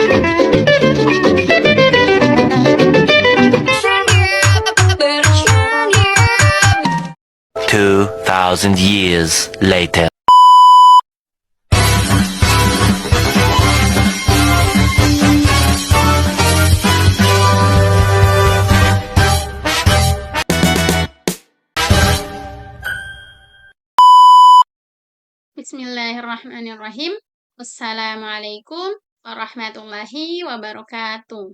2,000 years later. Bismillahirrahmanirrahim. Wassalamualaikum warahmatullahi wabarakatuh.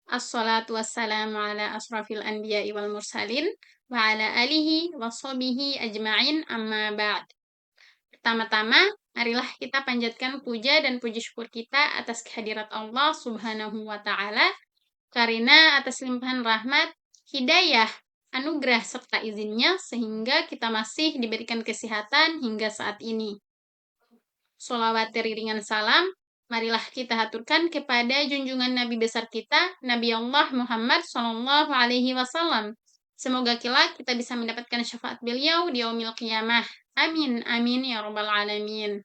Assalatu wassalamu ala asrafil anbiya'i wal mursalin wa ala alihi wa sahbihi ajma'in amma ba'd. Pertama-tama, marilah kita panjatkan puja dan puji syukur kita atas kehadirat Allah Subhanahu wa Ta'ala, karena atas limpahan rahmat, hidayah, anugerah serta izinnya sehingga kita masih diberikan kesehatan hingga saat ini. Sholawat teriringan salam, marilah kita haturkan kepada junjungan Nabi besar kita, Nabi Allah Muhammad Sallallahu Alaihi Wasallam. Semoga kelak kita bisa mendapatkan syafaat beliau di yaumil qiyamah. Amin, amin ya rabbal alamin.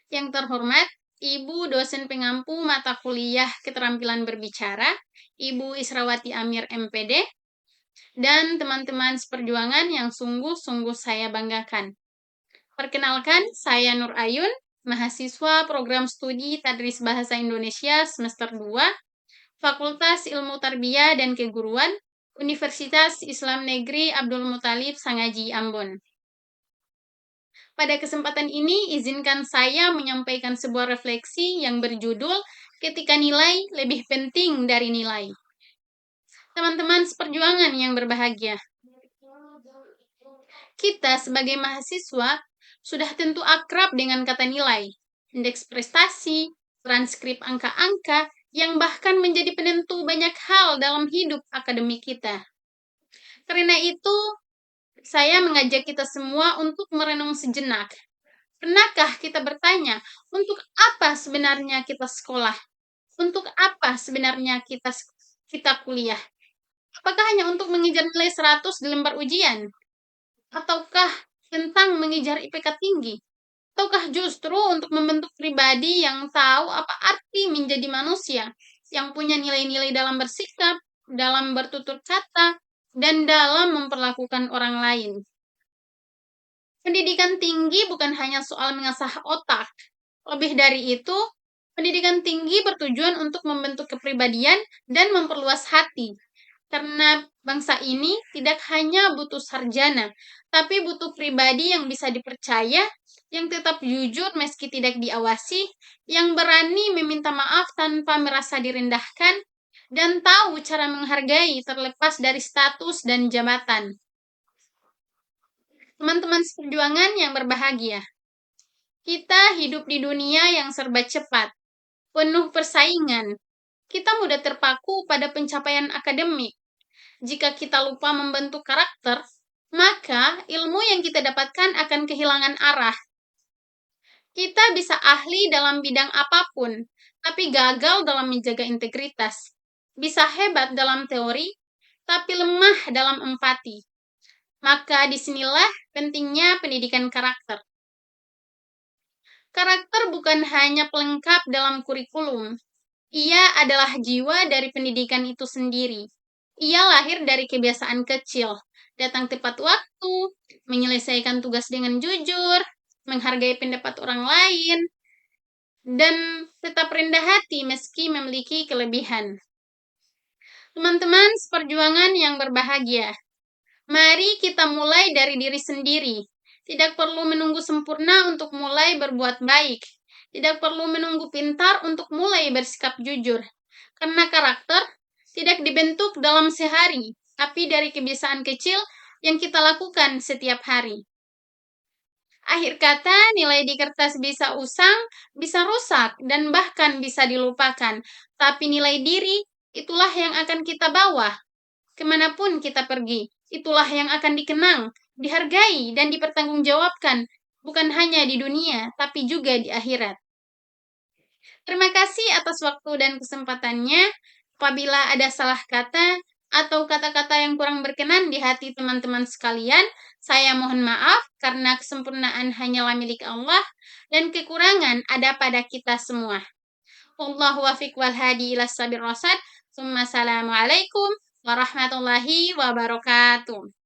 Yang terhormat, Ibu dosen pengampu mata kuliah keterampilan berbicara, Ibu Israwati Amir MPD, dan teman-teman seperjuangan yang sungguh-sungguh saya banggakan. Perkenalkan, saya Nur Ayun, mahasiswa program studi Tadris Bahasa Indonesia semester 2, Fakultas Ilmu Tarbiyah dan Keguruan, Universitas Islam Negeri Abdul Muthalib Sangaji Ambon. Pada kesempatan ini, izinkan saya menyampaikan sebuah refleksi yang berjudul Ketika Nilai Lebih Penting dari Nilai. Teman-teman seperjuangan yang berbahagia, kita sebagai mahasiswa sudah tentu akrab dengan kata nilai, indeks prestasi, transkrip angka-angka, yang bahkan menjadi penentu banyak hal dalam hidup akademik kita. Karena itu, saya mengajak kita semua untuk merenung sejenak. Pernahkah kita bertanya, untuk apa sebenarnya kita sekolah? Untuk apa sebenarnya kita kuliah? Apakah hanya untuk mengejar nilai 100 di lembar ujian? Ataukah tentang mengejar IPK tinggi? Ataukah justru untuk membentuk pribadi yang tahu apa arti menjadi manusia, yang punya nilai-nilai dalam bersikap, dalam bertutur kata, dan dalam memperlakukan orang lain? Pendidikan tinggi bukan hanya soal mengasah otak. Lebih dari itu, pendidikan tinggi bertujuan untuk membentuk kepribadian dan memperluas hati. Karena bangsa ini tidak hanya butuh sarjana, tapi butuh pribadi yang bisa dipercaya, yang tetap jujur meski tidak diawasi, yang berani meminta maaf tanpa merasa direndahkan, dan tahu cara menghargai terlepas dari status dan jabatan. Teman-teman seperjuangan yang berbahagia, kita hidup di dunia yang serba cepat, penuh persaingan. Kita mudah terpaku pada pencapaian akademik. Jika kita lupa membentuk karakter, maka ilmu yang kita dapatkan akan kehilangan arah. Kita bisa ahli dalam bidang apapun, tapi gagal dalam menjaga integritas. Bisa hebat dalam teori, tapi lemah dalam empati. Maka disinilah pentingnya pendidikan karakter. Karakter bukan hanya pelengkap dalam kurikulum. Ia adalah jiwa dari pendidikan itu sendiri. Ia lahir dari kebiasaan kecil, datang tepat waktu, menyelesaikan tugas dengan jujur, menghargai pendapat orang lain, dan tetap rendah hati meski memiliki kelebihan. Teman-teman seperjuangan yang berbahagia, mari kita mulai dari diri sendiri. Tidak perlu menunggu sempurna untuk mulai berbuat baik. Tidak perlu menunggu pintar untuk mulai bersikap jujur. Karena karakter tidak dibentuk dalam sehari, tapi dari kebiasaan kecil yang kita lakukan setiap hari. Akhir kata, nilai di kertas bisa usang, bisa rusak, dan bahkan bisa dilupakan. Tapi nilai diri, itulah yang akan kita bawa. Kemanapun kita pergi, itulah yang akan dikenang, dihargai, dan dipertanggungjawabkan, bukan hanya di dunia, tapi juga di akhirat. Terima kasih atas waktu dan kesempatannya. Apabila ada salah kata atau kata-kata yang kurang berkenan di hati teman-teman sekalian, saya mohon maaf karena kesempurnaan hanyalah milik Allah dan kekurangan ada pada kita semua. Wallahu wafiq wal hadi ila sabir rasad. Assalamualaikum warahmatullahi wabarakatuh.